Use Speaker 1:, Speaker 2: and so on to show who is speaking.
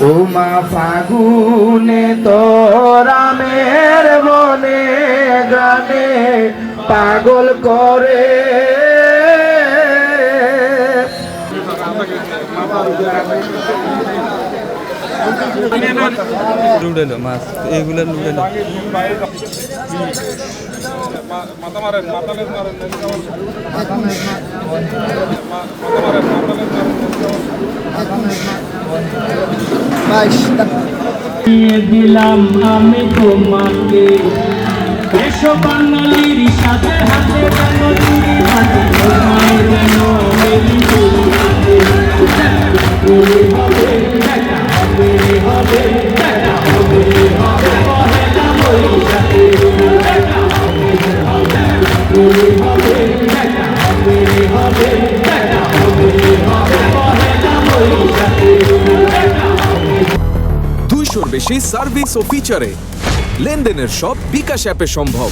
Speaker 1: ওমা ফাগুনে তোরামের বনে গ্রামে পাগল করে
Speaker 2: লুডেলো মাছ এইগুলো লুডেলো
Speaker 3: মাথা মারেন
Speaker 1: দিলাম আমি তোমাকে এসো বাঙালির সাথে হাতে কেন চুরি হাতে তোমায় যেন মেরি হবে দেখা হবে হবে দেখা হবে হবে পহেলা বৈশাখে দেখা হবে হবে হবে দেখা হবে হবে দেখা হবে হবে পহেলা বৈশাখে দেখা
Speaker 4: 200-র বেশি সার্ভিস ও ফিচারে লেনদেনের সব বিকাশ অ্যাপে সম্ভব।